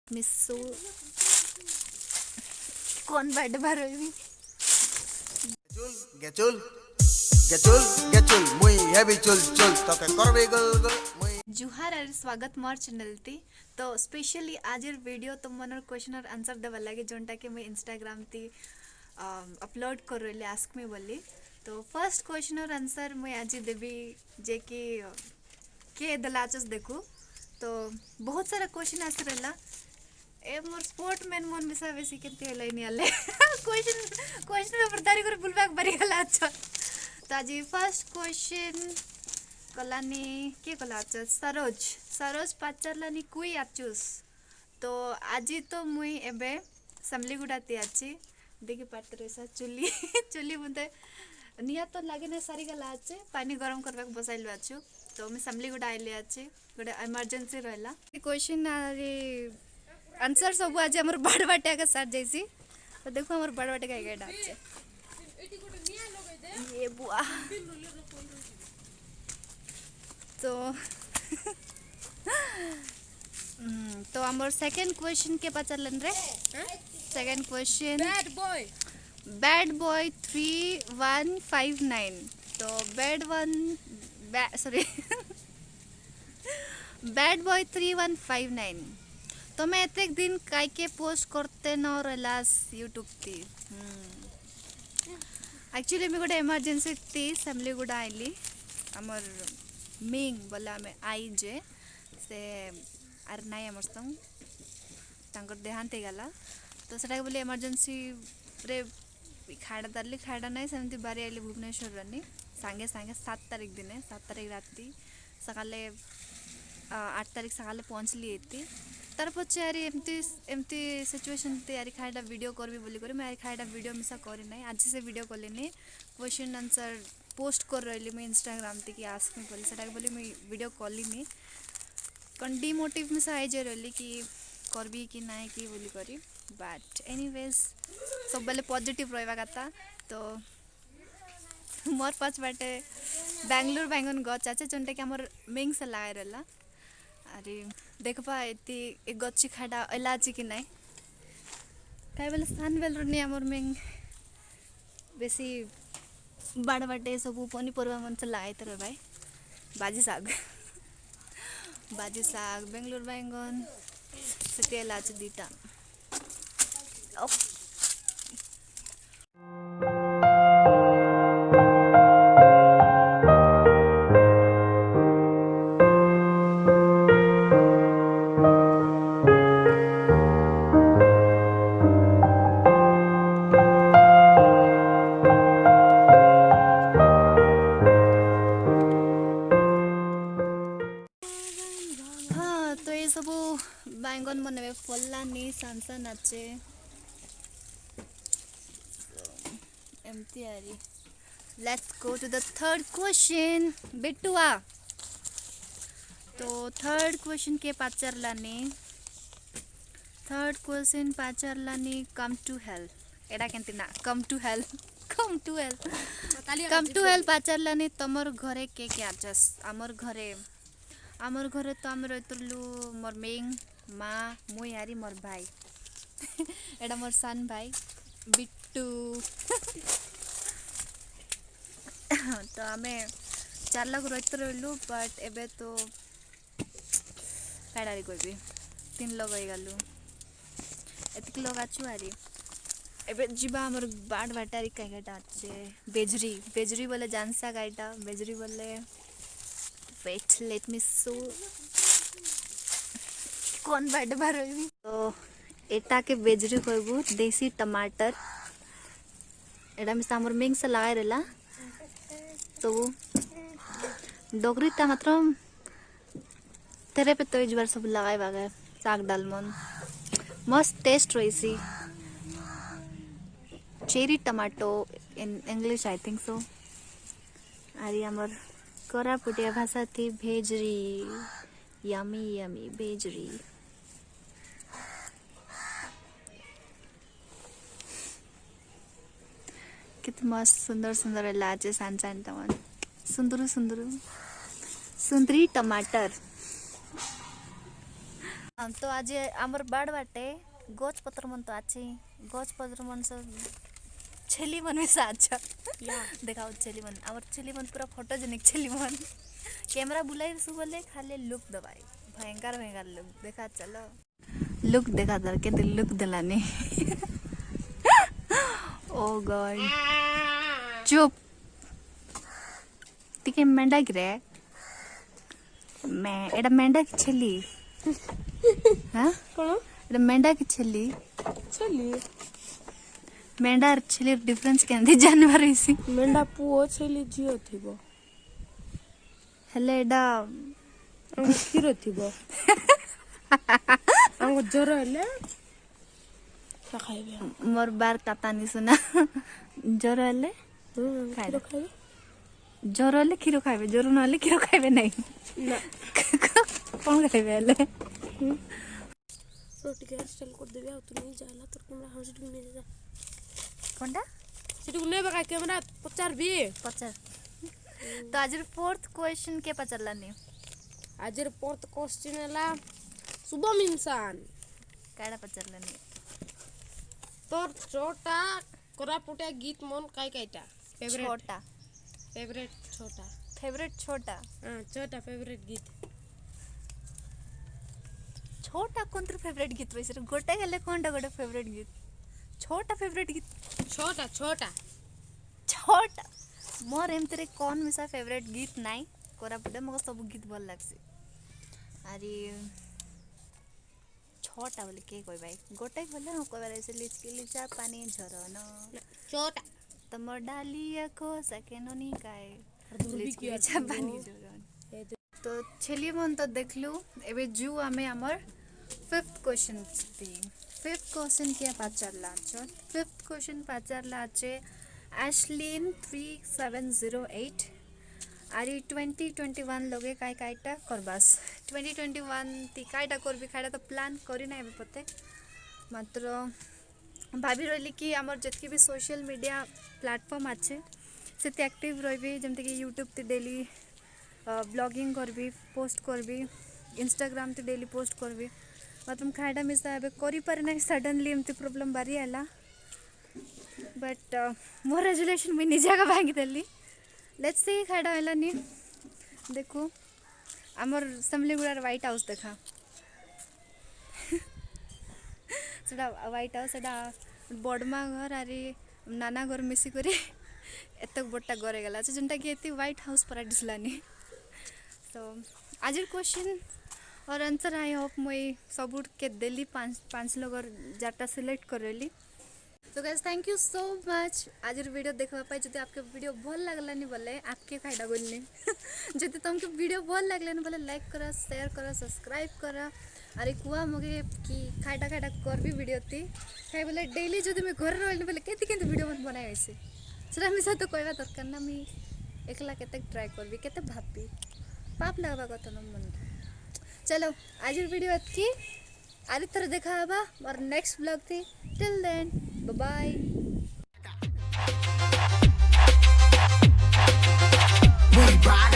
मिसो कौन बैठ बार Gecul, gecul, gecul, muy heavy chul chul, toke korbe gul gul, muy. जुहार आर स्वागत मोर चैनल ती तो स्पेशली आज वीडियो तुम मनर क्वेश्चन और आंसर देवा लगे जोनटा कि मैं इंस्टाग्राम ती अपलोड कर रही आस्क मी बोली। तो फर्स्ट क्वेश्चन और आंसर मैं आज देवी जे कि के दलाचस देखू। तो बहुत सारा क्वेश्चन आस रहा ए मोर स्पोर्ट मैन मन विषय बेसी केते हलै नि आले क्वेश्चन पेपर तारी कर बुलबाक बारी गला अच्छा। तो आज फर्स्ट क्वेश्चन कलानी के कला अच्छा सरोज सरोज पाचारलानी कुई आचुस। तो आज तो मुई एबे समलीगुड़ा ती आछि देखि पात्र ऐसा चुली चुली मुते निया तो लागे ना सारी गला अच्छे पानी गरम करबाक बसाइल आछु। तो मैं समलीगुड़ा आइले अछि गोटे इमरजेंसी रहला क्वेश्चन आरे आंसर सब आज हमर बड़ बाटे के साथ जैसी। तो देखो हमर बड़ बाटे का गेट आछे ये बुआ। तो तो हमर सेकंड क्वेश्चन के पता चलन रे सेकंड क्वेश्चन बैड बॉय 3159। तो सॉरी बैड बॉय 3159। तो मैं एक दिन काय के पोस्ट करते न रहलास यूट्यूब ती एक्चुअली मैं गोटे इमरजेंसी थी फैमिली गुड़ा आइली आमर मिंग बोला में आई जे से आर नाई आमर संग तांकर देहांत गला। तो सेटा बोले इमरजेंसी रे खाड़ा दारली खाड़ा नाई सेमती बारी आइली भुवनेश्वर रनी सांगे सांगे 7 तारीख दिने 7 तारीख राती सकाले 8 तारीख सकाले पहुँचली एती तार पछे यार एमती सिचुएशन ते यार खाइडा वीडियो करबी बोली करे मैं यार खाइडा वीडियो मिसा करी नाही आज से वीडियो कलिनी क्वेश्चन आंसर पोस्ट कर रही मैं इंस्टाग्राम ते कि आस्क मी बोली सेटा बोली मैं वीडियो कलिनी कन डिमोटिव मिसा आई जे रहली कि करबी कि नाही कि बोली करी बट एनीवेज सब बेले पॉजिटिव रहबा कथा। तो मोर पास बाटे बेंगलोर बैंगन गच आछे जोनटा कि हमर मिंग से लागाय रहला अरे देखबा एती एक गच्छी खाड़ा इलाजी कि नाही काय बेले सान बेल रनी हमर मिंग बेसी बाड़ बाटे सब पनीपरिया मन से लागाय तर भाई बाजी साग बेंगलोर बैंगन से इलाजी दीटा। हाँ तो ये सब बैंगन मन फल्ला नहीं सांसा नाचे एमती आरी। Let's go to the third question बेटुआ। तो थर्ड क्वेश्चन के पाचारलानी कम टू हेल एडा केंती ना कम टू हेल पाचारलानी तमर घरे के क्या आचस आमर घरे तो आम रहीतलु मोर मेंग माँ मुई यारी मोर भाई एडा मोर सान भाई बिट्टू तो आमे 4 लोग रहीत रहलु बट एबे तो काडारी कहबी 3 लोग हो गलु एतिक लोग आछु आरी एबे जीवा हमर बाट बाटारी काइटा आछे बेजरी बोले जानसा गाइटा बेजरी बोले वेट लेट मी सो कौन बैठ बार तो एटा के बेजरी कहबू देसी टमाटर एडा में हमर मिंग से लगाय रहला। तो डोगरी ता मात्र तेरे पे तो इस बार सब लगाय बागे साग डालमन मस्त टेस्ट रहीसी cherry tomato in English I think so. आरी हमर कोरापुटिया भाषा थी भेजरी यमी यमी भेजरी। कितना मस्त सुंदर सुंदर लाचे सान सान तमन सुंदरी टमाटर। हम तो आज आमर बाड़ बाटे गच पत्र मन तो आछे गच पत्र मन सब छेली मन में अच्छा देखाओ छेली मन आमर छेली मन पूरा फोटोजेनिक छेली मन कैमरा बुलाई सु बोले खाली लुक दबाई भयंकर भयंकर लुक देखा चलो लुक देखा दर के लुक दिलानी ओ गॉड चुप टिके मेंढा गिरे मैं एडा मेंढा की छेली हाँ कौन एडा मेंढा की छेली छेली मेंढा और छेली डिफरेंस केंदे जानवर इसी मेंढा पुओ छेली झियो थिबो हेले एडा क्षीर थिबो आंगो जर हेले क्या खाइबे मोर बार काता नहीं सुना जर हेले खाइबे खाइबे जर हेले खीरो खाइबे जर न हेले खीरो खाइबे नहीं ना कौन खाइबे हेले रोटी के स्टाइल कर देबे आ तू नहीं जाला तोर कैमरा हाउस डू नहीं जा कोनटा सिटी को नहीं बका कैमरा 50 भी पचार तो आज फोर्थ क्वेश्चन के पचरला नहीं आजर फोर्थ क्वेश्चन हला शुभम इंसान काड़ा पचरला नहीं तोर छोटा कोरापुटिया गीत मन काई काईटा फेवरेट छोटा फेवरेट छोटा हां छोटा फेवरेट गीत छोटा कौन तर फेवरेट गीत वैसे गोटे हेले कोनटा गोटे फेवरेट गीत छोटा फेवरेट गीत छोटा छोटा छोटा मोर एम तेरे कौन मिसा फेवरेट गीत नाई कोरापुटे मको सब गीत भल लागसी अरे छोटा बोले के कोई भाई गोटे बोले हम कोई बार ऐसे लिचकी लिचा पानी झरन छोटा तमर डालिया को सकेनो नी काए दूर भी लिचकी किया लिचा पानी झरन तो चलिए मन तो देख लू एबे जू आमे हमर फिफ्थ क्वेश्चन थी फिफ्थ क्वेश्चन के पाचरला छ फिफ्थ क्वेश्चन पाचरला आछे एशलिन 3708 आरी 2021 लगे काय कायटा करबास 2021 ती कायटा करबी खायटा तो प्लान करी ना पते मात्र भाभी रही कि आमर जितकी भी सोशल मीडिया प्लेटफॉर्म अच्छे से एक्टिव रही जमती कि यूट्यूब ते डेली ब्लॉगिंग करबी पोस्ट करबी इंस्टाग्राम ते डेली पोस्ट करबी मतलब खायटा मिसा एबे करि पारे ना सडनली एमती प्रॉब्लम बारी आला बट मोर रेजुलेशन मुई निजा का भांगी देली लेट्स सी खायटा हैला नी देखो आमर समलीगुड़ार व्हाइट हाउस देखा सेटा व्हाइट हाउस सेटा बड़मा घर आरी नाना घर मिसी करी एतक बड़टा घर गला जेनटा कि एती व्हाइट हाउस पर दिसलानी तो आज क्वेश्चन और आंसर आई होप मुई सब के देली पांच लोग जाटा सिलेक्ट करली तो guys thank you so much आज वीडियो देखा पाई जदि आपके वीडियो भल लागलानी बोले आपके खाइडा बोलनी जदि तुमके वीडियो भल लागलानी बोले लाइक करा शेयर करा सब्सक्राइब करा अरे कुआ मगे कि खाइडा खाइडा करबी वीडियो ती खाइ बोले डेली जदि मैं घर रहली बोले केते केते वीडियो मन बनाए ऐसे सेटा मिसा तो कहबा दरकार ना मी एकला केते ट्राई करबी केते भाबी पाप लगबा कत न मन चलो आज वीडियो एतकी आरी तरह देखा हबा और नेक्स्ट ब्लॉग थी till then bye bye We rock